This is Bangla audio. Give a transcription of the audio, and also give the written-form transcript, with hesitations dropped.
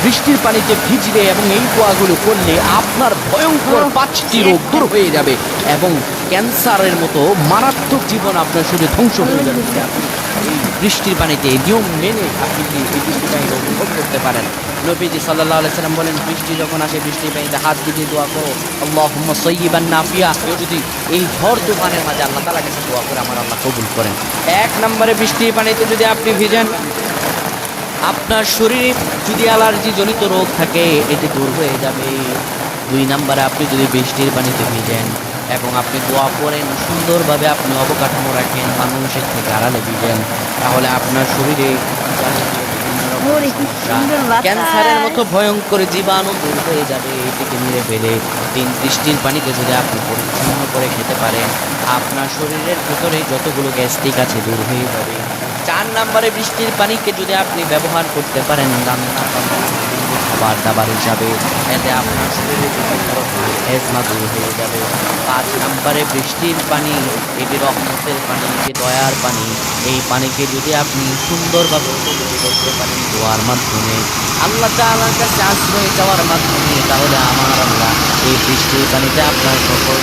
বৃষ্টির পানিতে ভিজলে এবং এই দোয়াগুলো করলে আপনার ভয়ঙ্কর 5টি রোগ দূর হয়ে যাবে এবং ক্যান্সারের মতো মারাত্মক জীবন আপনার শরীরে ধ্বংস হয়ে যাবে। আপনি এই বৃষ্টির পানিতে নিয়ম মেনে আপনি কি এই বৃষ্টির পানিতে উপভোগ করতে পারেন। নবীজি সাল্লাল্লাহু আলাইহি সাল্লাম বলেন, বৃষ্টি যখন আসে বৃষ্টির পানিতে হাত দিয়ে দোয়া করো, আল্লাহুম্মা সাইয়্যিবান নাফিয়া। কেউ যদি এই ঝড় তুফানের মাঝে আল্লাহ তাআলার কাছে দোয়া করে, আমার আল্লাহ কবুল করেন। এক নম্বরে বৃষ্টির পানিতে যদি আপনি ভিজেন, আপনার শরীরে যদি অ্যালার্জি জনিত রোগ থাকে এটি দূর হয়ে যাবে। 2 নম্বরে আপনি যদি বৃষ্টির পানিতে ভিজেন এবং আপনি দোয়া করেন, সুন্দরভাবে আপনি অবকাঠামো রাখেন, মানুষের থেকে আড়ালে ভিজেন, তাহলে আপনার শরীরে ক্যান্সারের মতো ভয়ঙ্কর জীবাণু দূর হয়ে যাবে, এটিকে মেরে ফেলে। 3, বৃষ্টির পানিকে যদি আপনি পরিচ্ছন্ন করে খেতে পারেন, আপনার শরীরের ভেতরে যতগুলো গ্যাস্ট্রিক আছে দূর হয়ে যাবে। 4 নম্বরে বৃষ্টির পানিকে যদি আপনি ব্যবহার করতে পারেন রান্না খাবার দাবার হিসাবে, এতে আপনার শরীরে বিভিন্ন রকমের এজমা দূর হয়ে যাবে। 5 নম্বরে বৃষ্টির পানি, এটি রহমতের পানি, এটি দয়ার পানি। এই পানিকে যদি আপনি সুন্দরভাবে উপভোগ করতে পারেন দোয়ার মাধ্যমে, আল্লাহ তাআলার কাছে আশ্রয় চাওয়ার মাধ্যমে, তাহলে আমার আল্লাহ এই বৃষ্টির পানিতে আপনার সকল